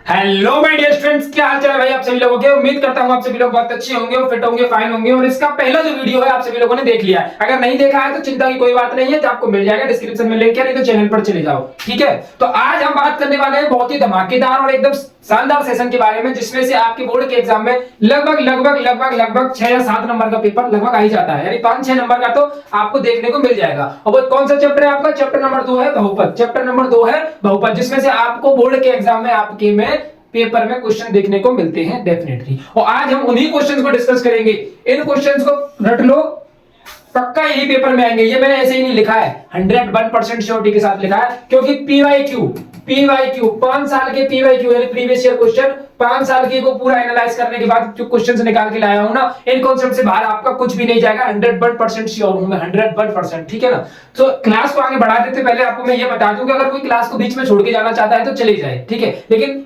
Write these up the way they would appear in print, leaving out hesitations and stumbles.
Hello my dear students, क्या हाल चाल है भाई आप सभी लोगों के। उम्मीद करता हूँ आप सभी लोग बहुत अच्छे होंगे और फिट होंगे, फाइन होंगे। और इसका पहला जो वीडियो है आप सभी लोगों ने देख लिया है। अगर नहीं देखा है तो चिंता की कोई बात नहीं है, तो आपको मिल जाएगा डिस्क्रिप्शन में लिंक है, नहीं तो चैनल पर चले जाओ। ठीक है, तो आज हम बात करने वाले हैं बहुत ही धमाकेदार और एकदम शानदार सेशन के बारे में, जिसमें से आपके बोर्ड के एग्जाम में लगभग 6 या 7 नंबर का पेपर लगभग आ ही जाता है, यानी 5-6 नंबर का तो आपको देखने को मिल जाएगा। और वो कौन सा चैप्टर है आपका? चैप्टर नंबर 2 है बहुपद। चैप्टर नंबर 2 है बहुपद, जिसमें से आपको बोर्ड के एग्जाम में आपके में पेपर में क्वेश्चन देखने को मिलते हैं डेफिनेटली। और आज हम उन्हीं क्वेश्चंस को डिस्कस करेंगे। इन क्वेश्चंस को रट लो, पक्का यही पेपर में आएंगे। ये मैंने ऐसे ही नहीं लिखा है, 101% श्योरिटी के साथ लिखा है, क्योंकि पीवाईक्यू 5 साल के पीवाईक्यू यानी प्रीवियस ईयर क्वेश्चन 5 साल के को पूरा एनालाइज करने के बाद जो क्वेश्चंस निकाल के लाया हूं ना, इन कॉन्सेप्ट से बाहर आपका कुछ भी नहीं जाएगा। 101% श्योर हूं मैं, 101%। ठीक है ना। तो क्लास को आगे बढ़ा देते पहले आपको मैं ये बता दूं कि अगर कोई क्लास को बीच में छोड़ के जाना चाहता है तो चले जाए, ठीक है, लेकिन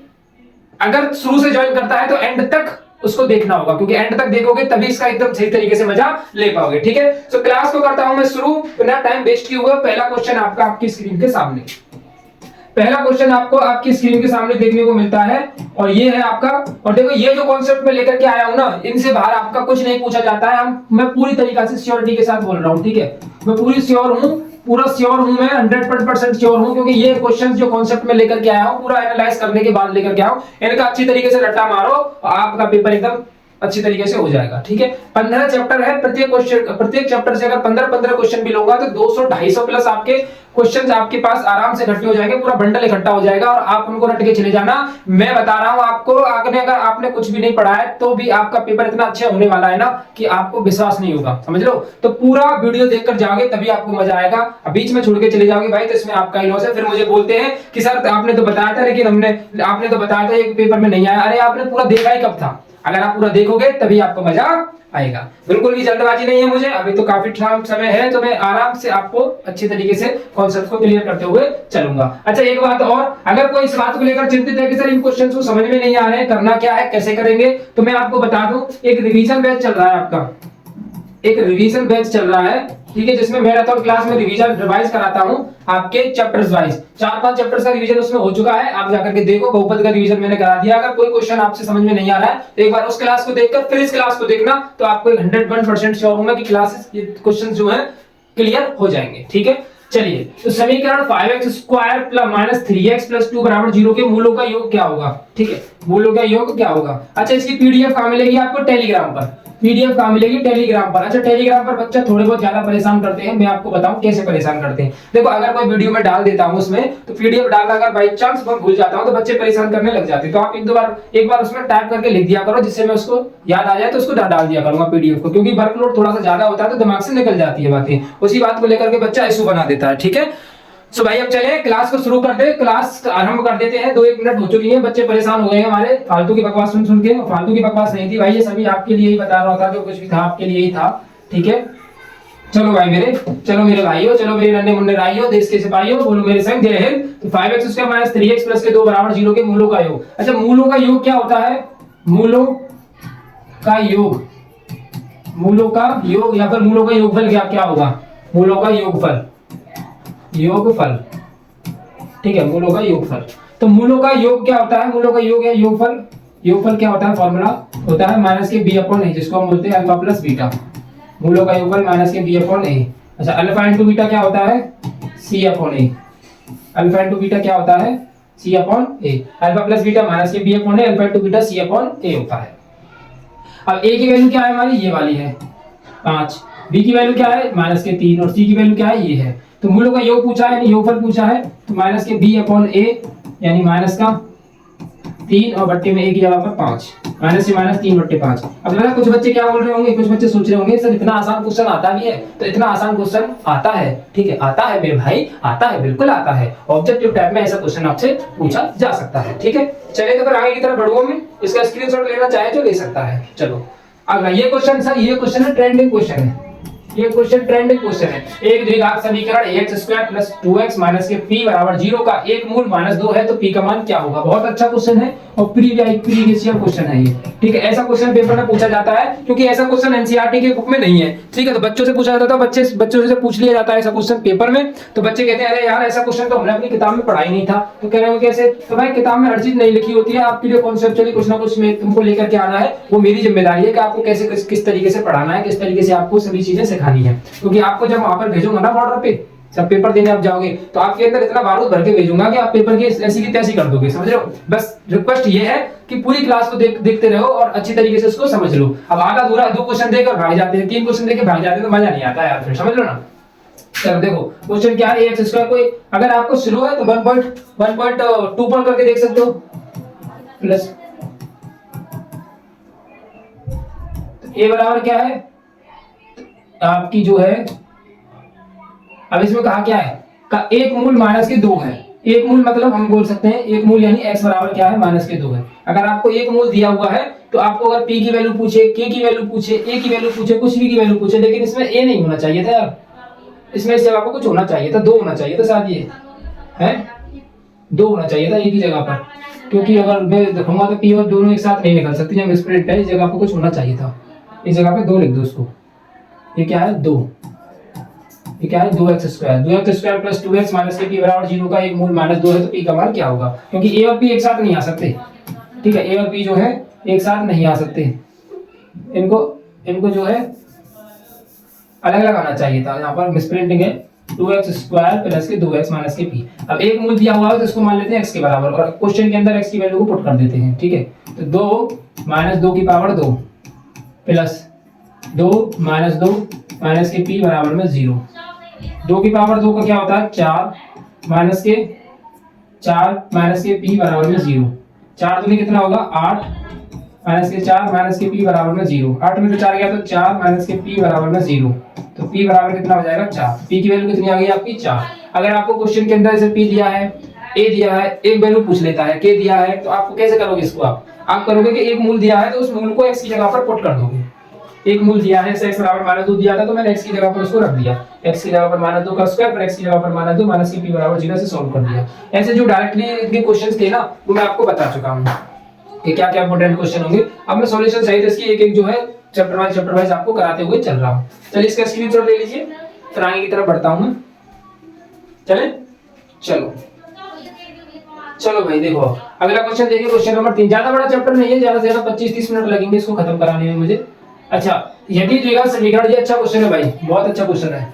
अगर शुरू से ज्वाइन करता है तो एंड तक उसको देखना होगा, क्योंकि एंड तक देखोगे तभी इसका एकदम सही तरीके से मजा ले पाओगे। ठीक है, तो क्लास को करता हूं मैं शुरू, बिना टाइम वेस्ट किए हुए। पहला क्वेश्चन आपका आपकी स्क्रीन के सामने, पहला क्वेश्चन आपको आपकी स्क्रीन के सामने देखने को मिलता है और ये है आपका। और देखो ये जो कॉन्सेप्ट मैं लेकर के आया हूं ना, इनसे बाहर आपका कुछ नहीं पूछा जाता है। मैं पूरी तरीके से श्योरिटी के साथ बोल रहा हूं, ठीक है, मैं पूरा श्योर हूं मैं, 100% श्योर हूं, क्योंकि ये क्वेश्चन जो कॉन्सेप्ट में लेकर के आया हूं पूरा एनालाइज करने के बाद लेकर के आया हूं। इनका अच्छी तरीके से रट्टा मारो, आपका पेपर एकदम अच्छी तरीके से हो जाएगा। ठीक है, 15 चैप्टर है, प्रत्येक चैप्टर से अगर 15-15 क्वेश्चन भी लूंगा तो 200-250 प्लस आपके क्वेश्चंस आपके पास आराम से इकट्ठे हो जाएंगे, पूरा बंडल इकट्ठा हो जाएगा और आप उनको रट के चले जाना। मैं बता रहा हूं आपको, अगर आपने कुछ भी नहीं पढ़ा है तो भी आपका पेपर इतना अच्छा होने वाला है ना कि आपको विश्वास नहीं होगा, समझ लो। तो पूरा वीडियो देखकर जाओगे तभी आपको मजा आएगा। अब बीच में छोड़ के चले जाओगे भाई तो इसमें आपका ही लॉस है। फिर मुझे बोलते हैं कि सर आपने तो बताया था, लेकिन आपने तो बताया था एक पेपर में नहीं आया। अरे आपने पूरा देखा ही कब था? अगर आप पूरा देखोगे तभी आपको मजा आएगा। बिल्कुल भी जल्दबाजी नहीं है मुझे, अभी तो काफी समय है, तो मैं आराम से आपको अच्छी तरीके से कॉन्सेप्ट को क्लियर करते हुए चलूंगा। अच्छा एक बात और, अगर कोई इस बात को लेकर चिंतित है कि सर इन क्वेश्चंस को समझ में नहीं आ रहे हैं, करना क्या है, कैसे करेंगे, तो मैं आपको बता दूं, एक रिवीजन बैच चल रहा है आपका, एक रिवीजन बैच चल रहा है, ठीक है, जिसमें मैराथन क्लास में रिवाइज कराता हूं आपके चैप्टर्स वाइज। 4-5 चैप्टर्स का रिवीजन उसमें हो चुका है, आप जाकर के देखो। बहुपद का रिवीजन मैंने करा दिया। अगर कोई क्वेश्चन आपसे समझ में नहीं आ रहा है तो एक बार उस क्लास को देखकर फिर इस क्लास को देखना, तो आपको 101% श्योर हूं मैं कि क्लासेस क्वेश्चन जो है क्लियर हो जाएंगे। ठीक है, चलिए, तो समीकरण 5x² - 3x + 2 = 0 के मूलों का योग क्या होगा? ठीक है, मूलों का योग क्या होगा? अच्छा, इसकी पीडीएफ कहां मिलेगी आपको? टेलीग्राम पर। पीडीएफ कहां मिलेगी? टेलीग्राम पर। अच्छा, टेलीग्राम पर बच्चा थोड़े बहुत ज्यादा परेशान करते हैं, मैं आपको बताऊं कैसे परेशान करते हैं। देखो, अगर कोई वीडियो में डाल देता हूं उसमें, तो पीडीएफ डालना अगर बाई चांस मैं भूल जाता हूं तो बच्चे परेशान करने लग जाते हैं। तो आप एक बार उसमें टाइप करके लिख दिया करो, जिससे मैं उसको याद आ जाए तो उसको डाल दिया करूंगा पीडीएफ को, क्योंकि वर्कलोड थोड़ा सा ज्यादा होता है तो दिमाग से निकल जाती है बातें, उसी बात को लेकर के बच्चा इशू बना देता है। ठीक है, सो भाई अब चले क्लास को शुरू कर दे, क्लास आरंभ कर देते हैं। 2-1 मिनट हो चुकी है, बच्चे परेशान हो गए हैं हमारे फालतू की बकवास सुन के। फालतू की बकवास नहीं थी भाई, ये सभी आपके लिए ही बता रहा था, जो कुछ भी था आपके लिए ही था। ठीक है, चलो भाई चलो मेरे भाइयों, चलो मेरे नन्हे मुन्ने राइयों, देश के सिपाहियों, बोलो मेरे संग जय हिंद। तो 5x² - 3x + 2 = 0 के मूलों का योग। अच्छा, मूलों का योग क्या होता है? मूलों का योग या फिर मूलों का योगफल क्या होगा? मूलों का योगफल, ठीक है, मूलों का योगफल। तो मूलों का योग क्या होता है? मूलों का योग या योगफल क्या होता है? फॉर्मूला होता है -b/a, जिसको हम बोलते हैं अल्फा प्लस बीटा। मूलों का योगफल -b/a। अच्छा, अल्फा इंटू बीटा क्या होता है? c/a। अल्फा इंटू बीटा क्या होता है? c/a। Alpha plus beta -b/a, alpha into beta c/a होता है। अब a की वैल्यू क्या है हमारी? ये वाली है 5, b की वैल्यू क्या है? -3, और c की वैल्यू क्या है? ये है। तो मूलों का योग पूछा है, यानी योगफल पूछा है, तो -b/a यानी -3 और बट्टे में a की जगह पर 5, -3/5। अब लगा कुछ बच्चे क्या बोल रहे होंगे, कुछ बच्चे सोच रहे होंगे सर इतना आसान क्वेश्चन आता भी है? तो इतना आसान क्वेश्चन आता है, ठीक है, आता है मेरे भाई, आता है, बिल्कुल आता है। ऑब्जेक्टिव टाइप में ऐसा क्वेश्चन आपसे पूछा जा सकता है। ठीक है, चलिए तो फिर आगे की तरफ बढ़ूंगा मैं, इसका स्क्रीनशॉट लेना चाहे तो ले सकता है। चलो अगला ये क्वेश्चन, सर ये क्वेश्चन है ट्रेंडिंग क्वेश्चन है, ये क्वेश्चन ट्रेंडिंग क्वेश्चन है। एक द्विघात समीकरण ax² + 2x - के p = 0 का एक मूल -2 है तो p का मान क्या होगा। बहुत अच्छा क्वेश्चन है और प्रीवियस ईयर क्वेश्चन है ये, ठीक है। ऐसा क्वेश्चन पेपर में पूछा जाता है क्योंकि ऐसा क्वेश्चन एनसीईआरटी के बुक में नहीं है, ठीक है। तो बच्चों से पूछा जाता था, बच्चों से पूछ लिया जाता है ऐसा क्वेश्चन पेपर में। तो बच्चे कहते हैं अरे यार ऐसा क्वेश्चन तो हमने अपनी किताब में पढ़ा ही नहीं था। तो कह रहे हो कैसे? तो भाई किताब में हर चीज नहीं लिखी होती है, आपके लिए कॉन्सेप्चुअली कुछ ना कुछ में तुमको लेकर के आना है। वो मेरी जिम्मेदारी है कि आपको कैसे किस तरीके से पढ़ाना है, किस तरीके से आपको सभी चीजें सिखानी है। क्योंकि आपको जब वहां पर भेजूंगा ना बॉर्डर पे, जब पेपर देने आप जाओगे तो आपके अंदर इतना बारूद भर के भेजूंगा कि आप पेपर की ऐसी की तैसी कर दोगे, समझ रहे हो। बस रिक्वेस्ट ये है कि पूरी क्लास को देखते रहो और अच्छी तरीके से उसको समझ लो। अब आधा दूरा 2 क्वेश्चन देकर भाग जाते हैं, 3 क्वेश्चन देकर भाग जाते हैं तो मजा नहीं आता यार, फिर समझ लो ना। चलो देखो क्वेश्चन क्या है, ax² कोई अगर आपको शुरू है तो 1.2 पर करके देख सकते हो प्लस a बराबर क्या है आपकी जो है, अब इसमें कहा क्या है का एक मूल -2 है। एक मूल मतलब हम बोल सकते हैं एक मूल यानी x बराबर क्या है -2 है। अगर आपको एक मूल दिया हुआ है तो आपको अगर p की वैल्यू पूछे, k की वैल्यू पूछे, a की वैल्यू पूछे, कुछ भी की वैल्यू पूछे, लेकिन इसमें a नहीं होना चाहिए था यार, इसमें इस जगह पर कुछ होना चाहिए था, 2 होना चाहिए था शायद, ये है 2 होना चाहिए था एक ही जगह पर। क्योंकि अगर मैं देखूंगा तो p और दोनों एक साथ नहीं निकल सकती, जब स्प्लिट है इस जगह पर कुछ होना चाहिए था, इस जगह पे 2 लिख दो उसको। ये क्या है 2, ये क्या है 2x² + 2x - के p = 0 का एक मूल -2 है तो p का मान क्या होगा। क्योंकि a और p एक साथ नहीं आ सकते, ठीक है। a और p जो है एक साथ नहीं आ सकते, इनको जो है अलग अलग आना चाहिए था। यहाँ पर मिसप्रिंटिंग है 2x² + के 2x - के p। अब एक मूल दिया हुआ है तो इसको मान लेते हैं x के बराबर और क्वेश्चन के अंदर x की वैल्यू को पुट कर देते हैं, ठीक है। तो 2 - 2 की पावर 2 प्लस 2 - 2 - के p = 0। 2 की पावर 2 का क्या होता है 4 - के p = 0। 4 दूनी कितना होगा 8 - के 4 - के p = 0। 8 में से 4 गया तो 4 - के p = 0। तो p बराबर कितना हो जाएगा 4। p की वैल्यू कितनी आ गई आपकी 4। अगर आपको क्वेश्चन के अंदर जैसे p दिया है, a दिया है, एक वैल्यू पूछ लेता है, k दिया है, तो आपको कैसे करोगे इसको? आप करोगे कि एक मूल दिया है तो उस मूल को x की जगह पर पुट कर दोगे। एक मूल दिया है, x = -2 दिया था तो मैंने x की जगह पर उसको रख दिया, x की जगह पर -2 का स्क्वायर पर x की जगह पर -2 - के p = 0 से सॉल्व कर दिया। ऐसे जो डायरेक्टली इनके क्वेश्चंस थे ना वो मैं आपको बता चुका हूं कि क्या क्या इंपॉर्टेंट क्वेश्चन होंगे। अब मैं सॉल्यूशन सहित इसकी एक जो है चैप्टर वाइज आपको कराते हुए चल रहा हूं। चलिए इसका स्क्रीनशॉट ले लीजिए, फिर आगे की तरफ बढ़ता हूं मैं। चले चलो भाई देखो अगला क्वेश्चन देखिए, क्वेश्चन नंबर 3। ज्यादा बड़ा चैप्टर नहीं है, ज्यादा से ज्यादा 25-30 मिनट लगेंगे इसको खत्म कराने में मुझे। अच्छा यदि द्विघात समीकरण, ये अच्छा क्वेश्चन है भाई, बहुत अच्छा क्वेश्चन है,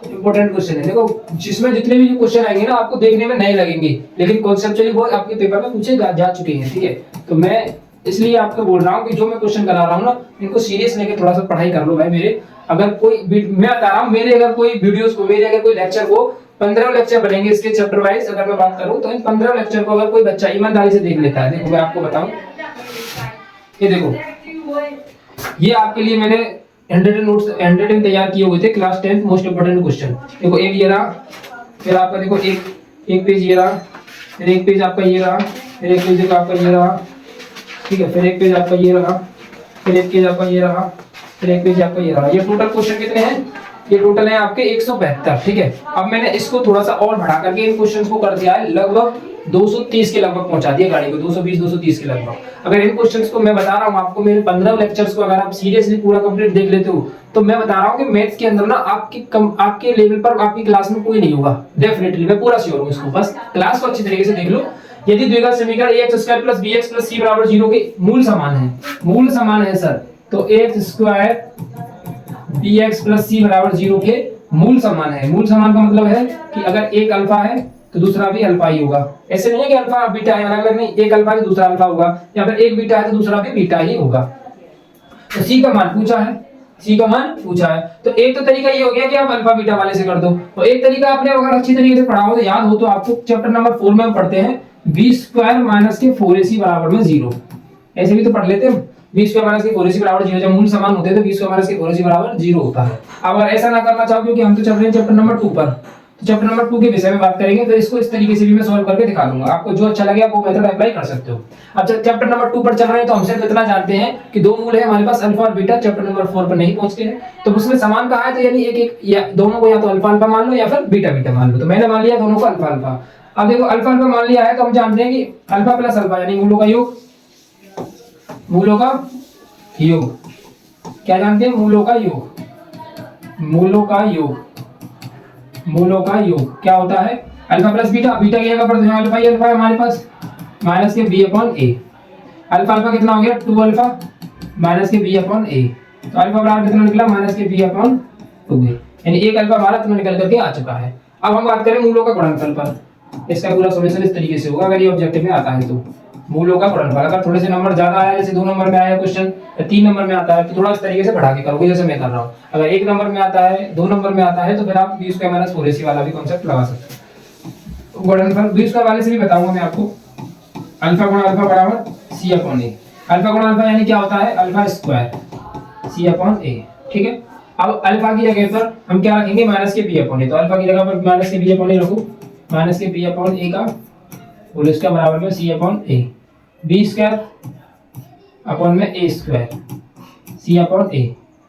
इंपॉर्टेंट क्वेश्चन है। देखो जिसमें जितने भी क्वेश्चन आएंगे ना आपको देखने में नए लगेंगे, लेकिन कॉन्सेप्चुअली वो आपके पेपर में पूछे जा चुके हैं, ठीक है। तो मैं इसलिए आपको बोल रहा हूँ कि जो मैं क्वेश्चन करा रहा हूँ ना इनको सीरियस लेके थोड़ा सा पढ़ाई कर लो भाई मेरे। अगर कोई मैं बता रहा हूँ मेरे अगर कोई वीडियोस को, मेरे अगर कोई लेक्चर को 15 लेक्चर बनेंगे इसके चैप्टर वाइज, अगर मैं बात करूँ तो इन 15 लेक्चर को अगर कोई बच्चा ईमानदारी से देख लेता है, देखो मैं आपको बताऊं, ये देखो ये आपके लिए मैंने हैंडरेटिंग तैयार किए हुए थे, क्लास 10 मोस्ट इंपोर्टेंट क्वेश्चन। देखो एक ये रहा, फिर आपका देखो एक पेज ये रहा, फिर एक पेज आपका ये रहा, फिर एक पेज आपका ये रहा, ठीक है, फिर एक पेज आपका ये रहा, फिर एक पेज आपका ये रहा, फिर एक पेज आपका ये रहा। ये टोटल क्वेश्चन कितने हैं? ये टोटल है आपके 172, ठीक है। अब मैंने इसको थोड़ा सा और बढ़ा करके इन क्वेश्चंस को कर दिया है लगभग 230 के लगभग पहुंचा दिया गाड़ी को, 220-230 के लगभग। अगर इन क्वेश्चंस को मैं बता रहा हूं आपको, मेरे 15 लेक्चर्स को अगर आप सीरियसली पूरा कंप्लीट देख लेते हो तो मैं बता रहा हूं कि मैथ्स के अंदर ना आपके लेवल पर आपकी क्लास में कोई नहीं होगा, डेफिनेटली मैं पूरा श्योर हूं इसको। बस क्लास को अच्छी तरीके से देख लो। यदि द्विघात समीकरण ax² + bx + c = 0 के मूल समान है सर, तो ax² bx + c = 0 के मूल समान है। मूल समान का मतलब है कि अगर एक अल्फा है तो दूसरा भी अल्फा ही होगा। ऐसे नहीं है कि अल्फा बीटा है, अलग अलग नहीं, एक अल्फा है दूसरा अल्फा होगा, या फिर एक बीटा है तो दूसरा भी बीटा ही होगा। तो c का मान पूछा है, तो एक तो तरीका ये हो गया कि आप अल्फा बीटा वाले से कर दो, और एक तरीका आपने अगर अच्छी तरीके से पढ़ा हो तो याद हो तो आपको चैप्टर नंबर 4 में हम पढ़ते हैं b² - के 4ac = 0। ऐसे भी तो पढ़ लेते हैं, b² - के 4ac = 0, जब मूल समान होते हैं तो b² - के 4ac = 0 होता है। अब अगर ऐसा ना करना चाहो क्योंकि हम तो चल रहे हैं चैप्टर नंबर 2 पर, चैप्टर नंबर 2 के विषय में बात करेंगे, तो इसको इस तरीके से भी मैं सॉल्व करके दिखा दूंगा। आपको जो अच्छा लगे आप वो मेथड अप्लाई कर सकते हो। अब चैप्टर नंबर 2 पर चल रहे हैं तो हम सिर्फ इतना जानते हैं कि दो मूल है हमारे पास अल्फा और बीटा। चैप्टर नंबर 4 पर नहीं पहुंचते हैं, तो उसमें समान कहा है तो यानी एक एक या दोनों को या तो अल्फा अल्फा मान लो या फिर बीटा बीटा मान लो। तो मैंने मान लिया दोनों को अल्फा अल्फा। अब देखो अल्फा अल्फा मान लिया है तो हम जानते हैं कि अल्फा प्लस अल्फा यानी मूलों का योग, मूलों का योग। क्या जानते हैं? मूलों का योग, मूलों का योग, मूलों का योग क्या होता है? Alpha plus beta. बीटा की जगह पर अल्फा ही अल्फा है हमारे पास, माइनस के बी अपॉन ए। अल्फा अल्फा कितना हो गया? 2 अल्फा माइनस के बी अपॉन ए। तो अल्फा बराबर कितना निकला? माइनस के बी अपॉन 2a, यानी एक अल्फा हमारा इतना निकल करके आ चुका है। अब हम बात करें मूलों का गुणनफल पर। इसका पूरा सॉल्यूशन इस तरीके से होगा अगर ये ऑब्जेक्टिव में आता है तो। मूलों का गुणनफल अगर थोड़े से नंबर ज्यादा आया, जैसे 2 नंबर में आया क्वेश्चन या 3 नंबर में आता है, तो थोड़ा इस तरीके से बढ़ा के करोगे जैसे मैं कर रहा हूँ। अगर 1 नंबर में आता है, 2 नंबर में आता है, तो फिर आप बी स्क्वायर माइनस 4ac वाला भी कॉन्सेप्ट लगा सकते हो। गुणनफल बी स्क्वायर वाले से भी बताऊंगा मैं आपको। अल्फा गुणा अल्फा बराबर सी अपॉन ए। अल्फा गुणा अल्फा यानी क्या होता है? अल्फा स्क्वायर सी अपॉन ए। ठीक है। अब अल्फा की जगह पर हम क्या रखेंगे? माइनस के बी अपॉन ए। तो अल्फा की जगह पर माइनस के बी अपॉन ए रखो, माइनस के बी अपॉन ए का होल इसका बराबर में सी अपॉन ए। बी स्क्वायर अपॉन में ए स्क्वायर सी अपॉन ए।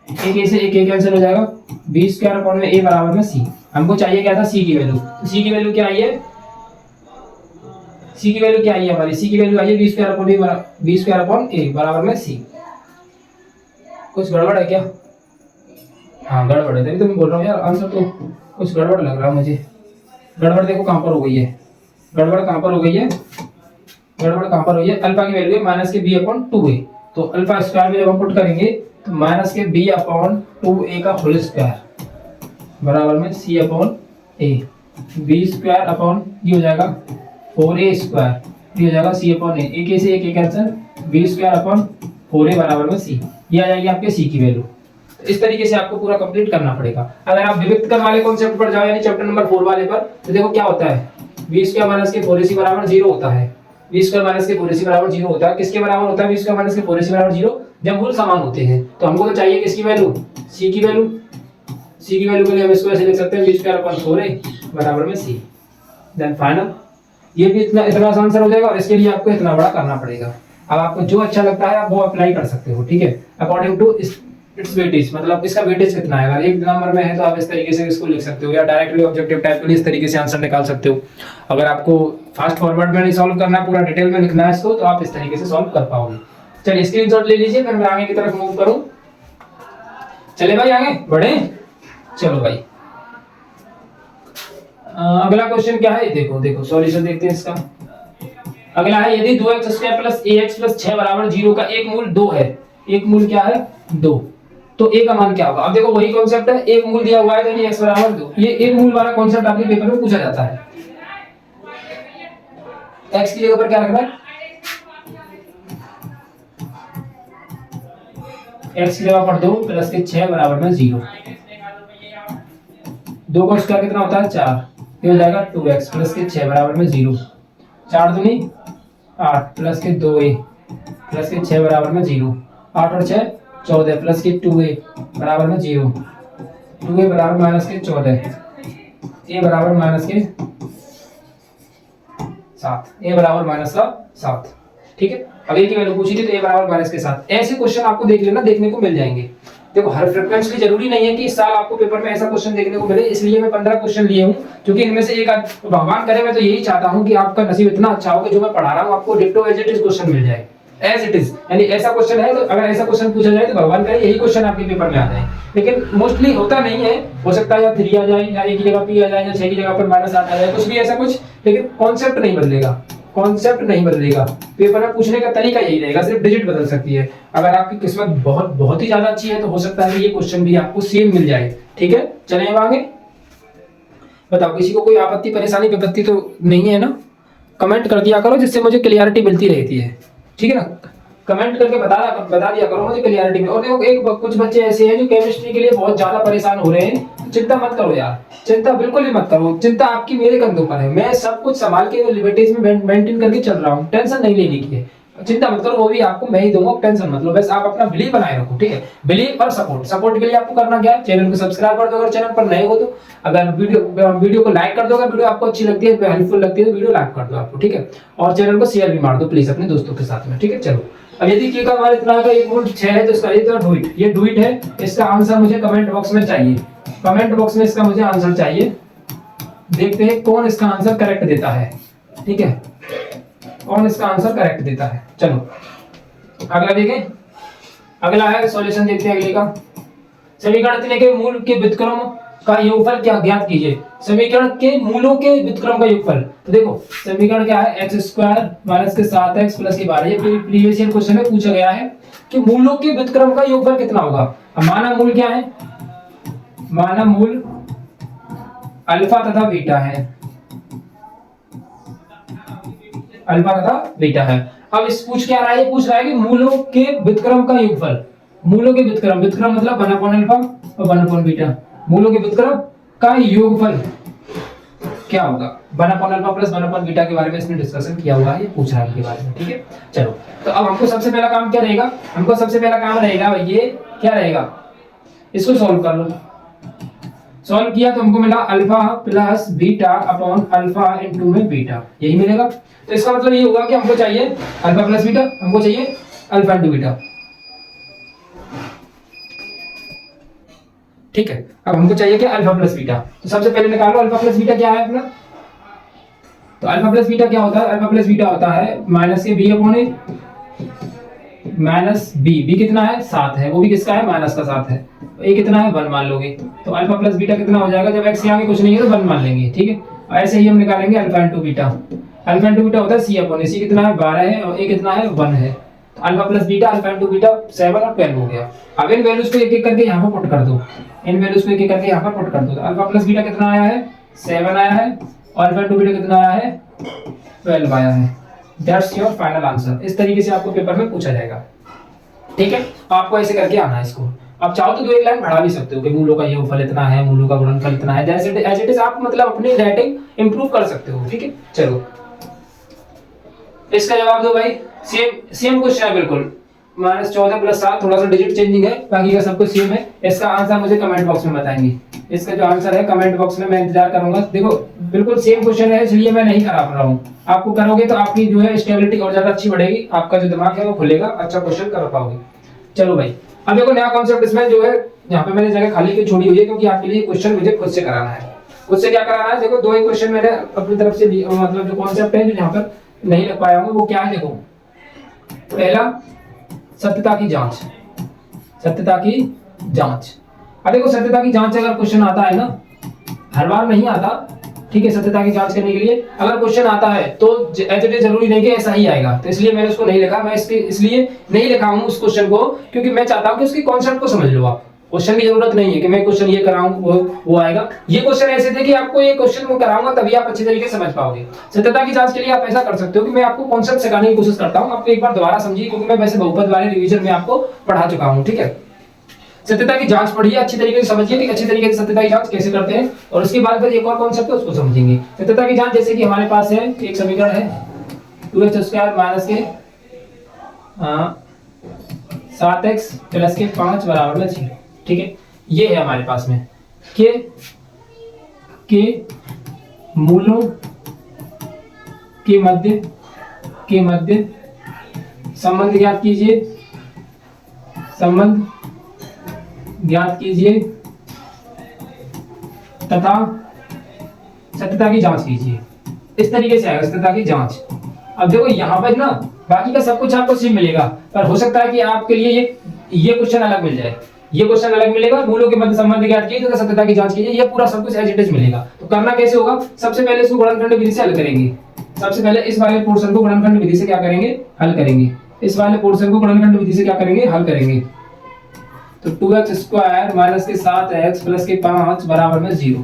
एक ए से एक ए कैंसिल हो जाएगा। बी स्क्वायर अपॉन में ए बराबर में सी। हमको चाहिए क्या था? सी की वैल्यू। तो सी की वैल्यू क्या आई है? सी की वैल्यू क्या आई है हमारी? सी की वैल्यू आई है बी स्क्वायर अपॉन ए, बी स्क्वायर अपॉन ए बराबर में सी। कुछ गड़बड़ है क्या? हाँ गड़बड़ है, तभी तो मैं बोल रहा हूँ यार, आंसर तो कुछ गड़बड़ लग रहा है मुझे। गड़बड़ देखो कहाँ पर हो गई है, गड़बड़ कहाँ पर हो गई है, गड़बड़ कहाँ पर हुई है? अल्फा की वैल्यू है माइनस के बी अपॉन 2a। तो अल्फा स्क्वायर में जब हम पुट करेंगे तो माइनस के बी अपॉन 2a का होल स्क्वायर बराबर में सी अपॉन ए। बी स्क्वायर अपॉन ये हो जाएगा 4a स्क्वायर, ये हो जाएगा सी अपॉन ए। एक से एक cancel, B square upon 4a बराबर में सी। ये आ जाएगी आपके सी की वैल्यू। तो इस तरीके से आपको पूरा कंप्लीट करना पड़ेगा। अगर आप विविक्तकरण वाले कॉन्सेप्ट पर जाओ यानी चैप्टर नंबर 4 वाले पर, तो देखो क्या होता है? बी स्क्वायर माइनस के 4ac बराबर 0 होता है। बी स्क्वायर माइनस के 4ac बराबर 0 होता है। किसके बराबर होता है बी स्क्वायर माइनस के 4ac बराबर 0? जब मूल समान होते हैं। तो हमको तो चाहिए किसकी वैल्यू? सी की वैल्यू। सी की वैल्यू के लिए हम इसको ऐसे लिख सकते हैं बी स्क्वायर अपॉन 4a बराबर में सी। देन फाइनल ये भी इतना आसान आंसर हो जाएगा और इसके लिए आपको इतना बड़ा करना पड़ेगा। अब आपको जो अच्छा लगता है आप वो अप्लाई कर सकते हो। ठीक है, अकॉर्डिंग टू इट्स वेटेज, मतलब इसका वेटेज कितना है। अगर 1 नंबर में है तो आप इस तरीके से इसको लिख सकते हो, या डायरेक्टली ऑब्जेक्टिव टाइप के लिए इस तरीके से आंसर निकाल सकते हो। अगर आपको फास्ट फॉरवर्ड में नहीं सॉल्व करना है, पूरा डिटेल में लिखना है इसको, तो आप इस तरीके से सॉल्व कर पाओगे। चलिए स्क्रीनशॉट ले लीजिए, फिर मैं आगे की तरफ मूव करूं। चले भाई आगे बढ़े। चलो भाई अगला क्वेश्चन क्या है? देखो देखो सॉल्यूशन देखते हैं इसका। अगला है यदि 2x square plus ax plus 6 बराबर 0 का एक मूल 2 है। एक मूल क्या है? 2। तो a का मान क्या होगा? अब देखो वही कॉन्सेप्ट है, एक मूल दिया हुआ है यानी x बराबर 2। ये एक मूल वाला कॉन्सेप्ट आपके पेपर में पूछा जाता है। x की जगह पर क्या रखना है? x की जगह पर 2 प्लस के 6 बराबर में 0। 2 का स्क्वायर कितना होता है? 4। ये हो जाएगा 2x प्लस के 6 बराबर में 0। 4 दूनी 8 प्लस के 2a प्लस के 6 बराबर में 0। 8 और 6 14 प्लस के 2a बराबर में 0। 2a बराबर माइनस के 14, a बराबर माइनस के 7, a बराबर माइनस का 7। ठीक है, अब a की वैल्यू पूछी थी तो a बराबर माइनस के 7। ऐसे क्वेश्चन आपको देख लेना, देखने को मिल जाएंगे। देखो हर फ्रीक्वेंटली जरूरी नहीं है कि इस साल आपको पेपर में ऐसा क्वेश्चन देखने को मिले, इसलिए मैं 15 क्वेश्चन लिए हूं, क्योंकि इनमें से एक भगवान करे मैं तो यही चाहता हूं कि आपका नसीब इतना अच्छा हो कि जो मैं पढ़ा रहा हूं आपको ditto as it is question मिल जाए, एज इट इज। यानी ऐसा क्वेश्चन है तो अगर ऐसा क्वेश्चन पूछा जाए तो भगवान करे यही क्वेश्चन आपके पेपर में आ जाए। लेकिन मोस्टली होता नहीं है, हो सकता है या 3 आ जाए या a की जगह p आ जाए या 6 की जगह पर -8 आ जाए, कुछ भी ऐसा कुछ, लेकिन कॉन्सेप्ट नहीं बदलेगा। कॉन्सेप्ट नहीं बदलेगा, पेपर में पूछने का तरीका यही रहेगा, सिर्फ डिजिट बदल सकती है। अगर आपकी किस्मत बहुत ही ज्यादा अच्छी है तो हो सकता है कि ये क्वेश्चन भी आपको सेम मिल जाए। ठीक है, चलें अब आगे। बताओ किसी को कोई आपत्ति परेशानी विपत्ति तो नहीं है ना? कमेंट कर दिया करो जिससे मुझे क्लियरिटी मिलती रहती है। ठीक है ना, कमेंट करके बता दिया करो मुझे क्लियरिटी में। और देखो एक कुछ बच्चे ऐसे हैं जो केमिस्ट्री के लिए बहुत ज्यादा परेशान हो रहे हैं, तो चिंता मत करो यार, चिंता बिल्कुल भी मत करो। चिंता आपकी मेरे कंधों पर है, मैं सब कुछ संभाल के लिबर्टीज में मेंटेन करके चल रहा हूँ, टेंशन नहीं लेने की है। चिंता मत करो, वो भी आपको मैं ही दूंगा, टेंशन मत लो, बस आप अपना बिलीव बनाए रखो, ठीक है। बिलीव और सपोर्ट के लिए आपको करना क्या है, चैनल को सब्सक्राइब कर दो अगर चैनल पर नए हो तो, अगर वीडियो को लाइक कर दो, अगर वीडियो आपको अच्छी लगती है, हेल्पफुल लगती है तो वीडियो लाइक कर दो आपको, ठीक है। और चैनल को शेयर भी मार दो प्लीज अपने दोस्तों के साथ में, ठीक है। चलो अब यदि के का मान इतना का 1/6 है तो इसका ये तो डू इट, ये डू इट है, इसका आंसर मुझे कमेंट बॉक्स में चाहिए, कमेंट बॉक्स में इसका मुझे आंसर चाहिए। देखते हैं कौन इसका आंसर करेक्ट देता है, ठीक है, कौन इसका आंसर करेक्ट देता है। चलो अगला देखें, अगला है सॉल्यूशन, देखते हैं अगले का। समीकरण 3 के मूल के व्युत्क्रम का योगफल क्या ज्ञात कीजिए। समीकरण के मूलों के व्युत्क्रम का योगफल, तो देखो समीकरण क्या है, x² माइनस के 7x प्लस के 12, ये प्रीवियस ईयर क्वेश्चन में पूछा गया है कि मूलों के व्युत्क्रम का योगफल कितना होगा। अब माना मूल क्या है, माना मूल अल्फा तथा बीटा है, अल्फा तथा बीटा है। अब इस पूछ क्या रहा है, पूछ रहा है कि मूलों के व्युत्क्रम का योगफल, मूलों के व्युत्क्रम, व्युत्क्रम मतलब 1 अल्फा और 1 बीटा, मूलों के व्युत्क्रम का योगफल क्या होगा। 1 अल्फा प्लस 1 बीटा के बारे में इसने डिस्कशन किया हुआ है, ये पूछ रहा है इनके बारे में, ठीक है। चलो तो अब हमको सबसे पहला काम क्या रहेगा, हमको सबसे पहला काम रहेगा ये क्या रहेगा, इसको सॉल्व कर लो। सॉल्व किया तो हमको मिला alpha plus beta upon alpha into में बीटा, यही मिलेगा। तो इसका मतलब ये होगा कि हमको चाहिए अल्फा प्लस बीटा, हमको चाहिए अल्फा इनटू बीटा, ठीक है। अब हमको चाहिए क्या, अल्फा प्लस बीटा। तो सबसे पहले निकालो अल्फा प्लस बीटा क्या है अपना, तो अल्फा प्लस बीटा क्या होता है, अल्फा प्लस बीटा होता है माइनस के बी अपॉन ए, माइनस बी कितना है 7 है, वो भी किसका है माइनस का 7 है, तो ए कितना है 1 मान लोगे, तो अल्फा प्लस बीटा कितना हो जाएगा, जब एक्स यहाँ कुछ नहीं है तो 1 मान लेंगे, ठीक है। ऐसे ही हम निकालेंगे alpha into beta, alpha into beta होता है सी अपॉन ए, सी कितना है 12 है और ए कितना है 1 है, तो alpha plus beta, alpha into beta 7 और 12 हो गया। अब इन वैल्यूज को एक एक करके यहाँ पर पुट कर दो, इन वैल्यूज को एक एक करके यहाँ पर पुट कर दो, तो अल्फा प्लस बीटा कितना आया है 7 आया है और अल्फा इनटू बीटा कितना आया है 12 आया है। That's your final answer. इस तरीके से आपको पेपर में पूछा जाएगा, ठीक है। आपको ऐसे करके आना है इसको। आप चाहो तो 2 लाइन बढ़ा भी सकते हो कि मूलों का योगफल इतना है, मूलों का गुणनफल इतना है, जैसे एज इट इज आप मतलब अपनी राइटिंग इंप्रूव कर सकते हो, ठीक है। चलो इसका जवाब दो भाई, सेम क्वेश्चन है बिल्कुल, -14 + 7, थोड़ा सा डिजिट चेंजिंग है, बाकी का सब कुछ सेम है। इसका आंसर मुझे कमेंट बॉक्स में बताएंगे, इसका जो आंसर है कमेंट बॉक्स में मैं इंतजार करूंगा। देखो बिल्कुल सेम क्वेश्चन है, इसलिए मैं नहीं करा पा रहा हूँ, आपको करोगे तो आपकी जो है स्टेबिलिटी और ज्यादा अच्छी बढ़ेगी, आपका जो दिमाग है वो खुलेगा, अच्छा क्वेश्चन कर पाओगे। चलो भाई अब देखो नया कॉन्सेप्ट इसमें जो है, यहाँ पे मैंने जगह खाली क्यों छोड़ी हुई है, क्योंकि आपके लिए क्वेश्चन मुझे खुद से कराना है। खुद से क्या कराना है, देखो 2 ही क्वेश्चन मैंने अपनी तरफ से मतलब जो कॉन्सेप्ट है जो यहाँ पर नहीं लग पाया हूँ वो क्या है, देखो पहला सत्यता की जांच, सत्यता की जांच। अब देखो सत्यता की जांच अगर क्वेश्चन आता है ना, हर बार नहीं आता, ठीक है, सत्यता की जांच करने के लिए अगर क्वेश्चन आता है तो एज इट इज जरूरी नहीं कि ऐसा ही आएगा, तो इसलिए मैंने उसको नहीं लिखा। मैं इसलिए नहीं लिखा हूं उस क्वेश्चन को क्योंकि मैं चाहता हूं कि उसके कॉन्सेप्ट को समझ लो आप। क्वेश्चन की जरूरत नहीं है कि मैं क्वेश्चन ये कराऊं वो आएगा। ये क्वेश्चन ऐसे थे कि आपको ये क्वेश्चन को कराऊंगा तभी आप अच्छी तरीके से समझ पाओगे। सत्यता की जांच के लिए आप ऐसा कर सकते हो कि मैं आपको कॉन्सेप्ट सिखाने की कोशिश करता हूं, आप एक बार दोबारा समझिए, क्योंकि मैं वैसे बहुपद वाले रिवीजन में आपको पढ़ा चुका हूं, ठीक है। सत्यता की जांच पढ़िए, अच्छी तरीके से समझिए कि अच्छी तरीके से सत्यता की जांच कैसे करते हैं, और उसके बाद फिर एक और कॉन्सेप्ट है उसको समझेंगे। सत्यता की जांच जैसे कि हमारे पास है एक समीकरण है 2x² माइनस के 7x प्लस के 5 बराबर में 0, ठीक है। ये है हमारे पास में के मूलों के मध्य संबंध ज्ञात कीजिए, संबंध ज्ञात कीजिए तथा सत्यता की जांच कीजिए। इस तरीके से आएगा सत्यता की जांच। अब देखो यहाँ पर ना बाकी का सब कुछ आपको सेम मिलेगा, पर हो सकता है कि आपके लिए ये क्वेश्चन अलग मिल जाए, ये क्वेश्चन अलग मिलेगा। मूलों के मध्य संबंध ज्ञात कीजिए तथा सत्यता की जांच कीजिए, ये पूरा सब कुछ एज इट इज मिलेगा। तो करना कैसे होगा, सबसे पहले इसको गुणनखंड विधि से हल करेंगे। सबसे पहले इस वाले पोर्शन को गुणनखंड विधि से क्या करेंगे, हल करेंगे। इस वाले पोर्शन को गुणनखंड विधि से क्या करेंगे, हल करेंगे। तो 2x² माइनस के 7x प्लस के 5 बराबर में 0,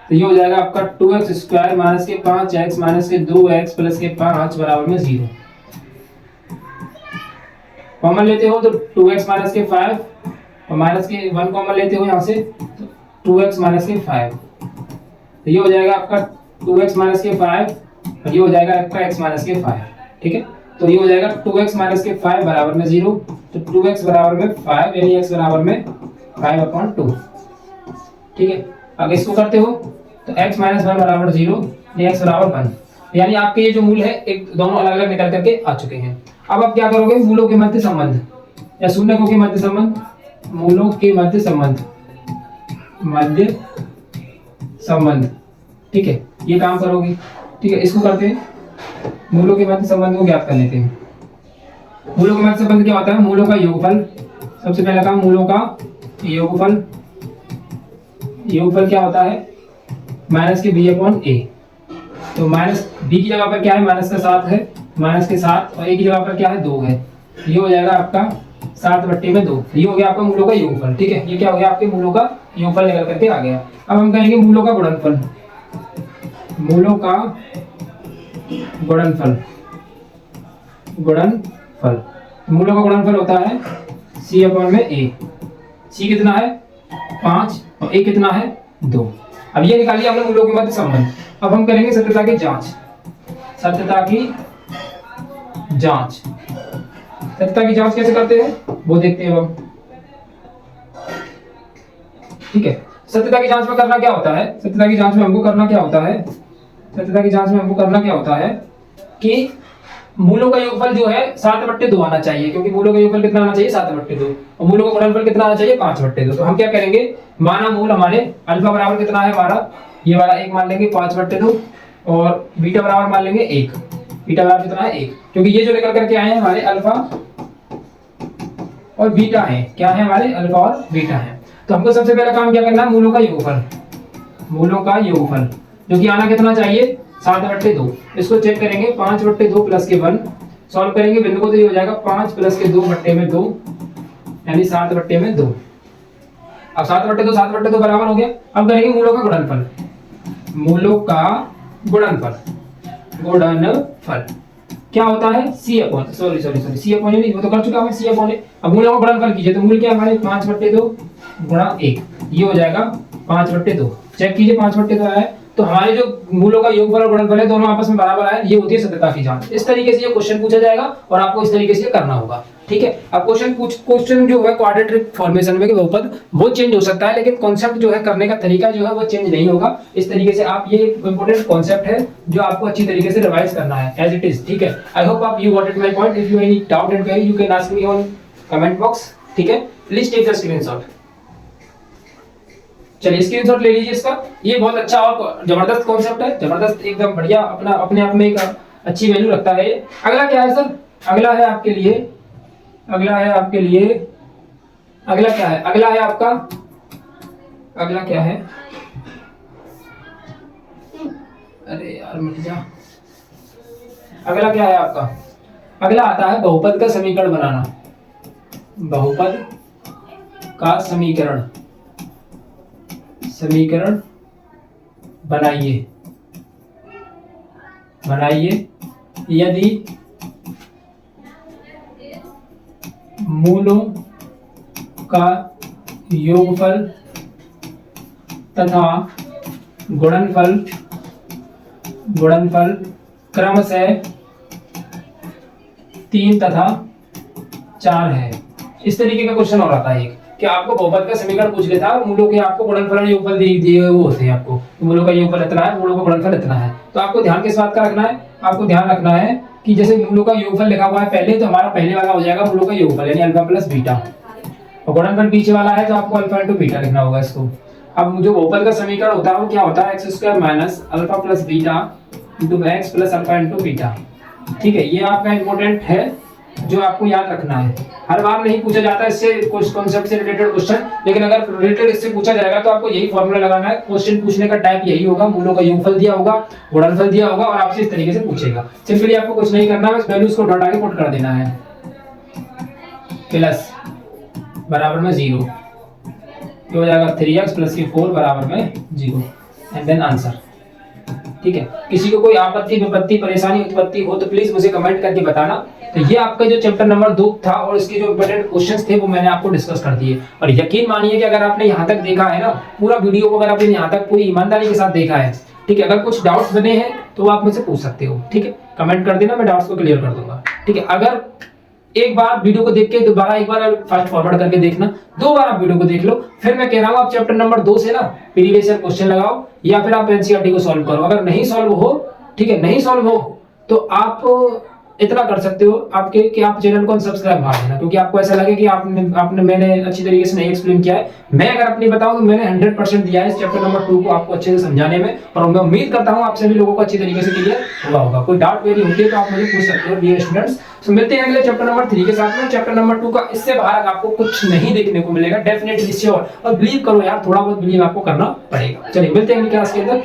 तो ये हो जाएगा आपका 2x² माइनस के 5x माइनस के 2x प्लस के 5 बराबर में 0। कॉमन लेते हो तो 2x माइनस के 5 और माइनस के 1 कॉमन लेते हो यहाँ से, तो 2x माइनस के 5, तो ये हो जाएगा आपका 2x माइनस के 5 और ये हो जाएगा आपका x माइनस के 5, ठीक है। तो ये हो जाएगा 2x माइनस के 5 बराबर में 0, तो 2x बराबर में 5 यानी x बराबर में 5/2। ठीक है, अगर इसको करते हो तो x माइनस 1 बराबर 0 यानी x बराबर 1, यानी आपके ये जो मूल है एक दोनों अलग अलग निकल करके आ चुके हैं। अब आप क्या करोगे, मूलों के मध्य संबंध या शून्यकों के मध्य संबंध, मूलों के मध्य संबंध, मध्य संबंध, ठीक है, ये काम करोगे। ठीक है, इसको करते हैं, मूलों के मध्य संबंध को ज्ञात कर लेते हैं। मूलों के मध्य संबंध क्या होता है, मूलों का योगफल। सबसे पहला काम मूलों का योगफल। योगफल क्या होता है, माइनस के b/a। तो माइनस b की जगह पर क्या है, माइनस का 7 है, माइनस के 7 और a की जगह पर क्या है 2 है। ये हो जाएगा आपका 7/2। ये हो गया आपका मूलों का योगफल। ठीक है, ये क्या हो गया, आपके मूलों का योगफल निकल करके आ गया। अब हम कहेंगे मूलों का गुणनफल। मूलों का गुणनफल, गुणनफल, मूलों का गुणनफल होता है c/a। c कितना है 5 और a कितना है 2। अब ये निकालिए हमने मूलों के मध्य संबंध। अब हम करेंगे सत्यता की जांच। सत्यता की जांच, सत्यता की जांच कैसे करते हैं वो देखते हैं अब। ठीक है, सत्यता की जांच में करना क्या होता है, सत्यता की जांच में हमको करना क्या होता है, सत्यता की जांच में हमको करना क्या होता है कि मूलों का योगफल जो है 7/2 आना चाहिए, क्योंकि मूलों का योगफल कितना आना चाहिए 7/2 और मूलों का गुणनफल कितना आना चाहिए 5/2। तो हम क्या करेंगे, माना मूल हमारे अल्फा बराबर कितना है हमारा, ये वाला 1 मान लेंगे 5/2 और बीटा बराबर मान लेंगे 1। बीटा बराबर कितना है 1, क्योंकि ये जो निकल करके आए हैं हमारे अल्फा और बीटा है, क्या है हमारे अल्फा और बीटा है। तो हमको सबसे पहला काम क्या करना है, मूलों का योगफल। मूलों का योगफल जो कि आना कितना चाहिए 7/2। इसको चेक करेंगे 5/2 प्लस के 1 सॉल्व करेंगे बिंदु को, तो ये हो जाएगा 5 प्लस के 2/2 यानी 7/2। अब 7/2 बराबर हो गया। अब करेंगे मूलों का गुणनफल। मूलों का गुणनफल, गुणनफल क्या होता है c/a, नहीं वो तो कर चुका हूं c/a। अब मूलों का गुणनफल कीजिए, तो मूल क्या हमारे 5/2 गुणा 1, ये हो जाएगा 5/2। चेक कीजिए 5/2 आया है। तो हमारे जो मूलों का योगफल और गुणनफल है दोनों आपस में बराबर आए, ये होती है सत्यता की जांच। इस तरीके से ये क्वेश्चन पूछा जाएगा और आपको इस तरीके से करना होगा। ठीक है, अब क्वेश्चन जो है क्वाड्रेटिक फॉर्मेशन में बहुपद वो चेंज हो सकता है, लेकिन कॉन्सेप्ट जो है करने का तरीका जो है वो चेंज नहीं होगा। इस तरीके से आप, ये इंपॉर्टेंट कॉन्सेप्ट है जो आपको अच्छी तरीके से रिवाइज करना है एज इट इज। ठीक है, आई होप आप you got it my point. If you any doubt and query you can ask me on comment box. ठीक है, प्लीज टेक द स्क्रीनशॉट। चलिए स्क्रीनशॉट ले लीजिए इसका। ये बहुत अच्छा और जबरदस्त कॉन्सेप्ट है, जबरदस्त एकदम बढ़िया, अपना अपने आप में एक अच्छी वैल्यू रखता है। अगला क्या है सर, अगला है आपके लिए, अगला है आपके लिए, अगला क्या है, अगला है आपका, अगला क्या है, अरे यार मिट जा। अगला क्या है आपका, अगला आता है बहुपद का समीकरण बनाना। बहुपद का समीकरण, समीकरण बनाइए, बनाइए यदि मूलों का योगफल तथा गुणनफल, गुणनफल क्रमशः 3 तथा 4 है। इस तरीके का क्वेश्चन और आता है एक कि आपको बहुपद का समीकरण पूछ लेता है, मूलों के आपको गुणनफल और योगफल दिए वो होते हैं आपको, मूलों का योगफल इतना है, मूलों का गुणनफल इतना है। तो आपको ध्यान किस बात का रखना है, आपको ध्यान रखना है कि जैसे मूलों का योगफल लिखा हुआ है पहले, तो हमारा पहले वाला हो जाएगा मूलों का योगफल यानी अल्फा प्लस बीटा, और गुणनफल पीछे वाला है तो आपको अल्फा इंटू बीटा लिखना होगा इसको। अब जो बहुपद का समीकरण होता है वो क्या होता है, x² minus alpha plus beta into x plus alpha into beta. ठीक है, ये आपका इंपॉर्टेंट है जो आपको याद रखना है। हर बार नहीं पूछा जाता इससे कॉन्सेप्ट से रिलेटेड क्वेश्चन, लेकिन अगर रिलेटेड इससे पूछा जाएगा तो आपको यही फॉर्मूला लगाना है। क्वेश्चन पूछने का टाइप यही होगा, मूलों का योगफल दिया होगा, गुणनफल दिया होगा और आपसे इस तरीके से पूछेगा। सिंपली आपको कुछ नहीं करना है, बस वैल्यूज को हटा के पुट कर देना है। प्लस बराबर में 0, ये हो जाएगा 3x प्लस 4 बराबर में 0 एंड देन आंसर। ठीक है, किसी को कोई आपत्ति विपत्ति परेशानी उत्पत्ति हो तो प्लीज मुझे कमेंट करके बताना। तो ये आपका जो चैप्टर नंबर 2 था और इसके जो इंपॉर्टेंट क्वेश्चंस थे वो मैंने आपको डिस्कस कर दिए। और यकीन मानिए कि अगर आपने यहाँ तक देखा है ना पूरा वीडियो को, अगर आपने यहाँ तक पूरी ईमानदारी के साथ देखा है, ठीक है, अगर कुछ डाउट्स बने हैं तो आप मुझसे पूछ सकते हो। ठीक है, कमेंट कर देना, मैं डाउट्स को क्लियर कर दूंगा। ठीक है, अगर एक बार वीडियो को देख के दोबारा एक बार फास्ट फॉरवर्ड करके देखना, 2 बार आप वीडियो को देख लो, फिर मैं कह रहा हूं आप चैप्टर नंबर 2 से ना प्रीवियस ईयर क्वेश्चन लगाओ या फिर आप एनसीईआरटी को सॉल्व करो। अगर नहीं सॉल्व हो, ठीक है, नहीं सॉल्व हो तो आप इतना कर सकते हो आपके कि आप चैनल को अनसब्सक्राइब मार देना, क्योंकि आपको ऐसा लगे कि आपने मैंने अच्छी तरीके से नहीं एक्सप्लेन किया है। मैं अगर अपनी बताऊं तो मैंने 100% दिया है इस चैप्टर नंबर 2 को आपको अच्छे से समझाने में, और मैं उम्मीद करता हूं आप सभी लोगों को अच्छी तरीके से क्लियर हुआ होगा। कोई डाउट मेरी होती है तो आप मुझे पूछ सकते हो डियर स्टूडेंट्स। तो मिलते हैं अगले चैप्टर नंबर 3 के साथ में। चैप्टर नंबर 2 का इससे बाहर आपको कुछ नहीं देखने को मिलेगा, डेफिनेटली श्योर, और बिलीव करो यार, थोड़ा बहुत बिलीव आपको करना पड़ेगा। चलिए मिलते हैं अगली क्लास के अंदर।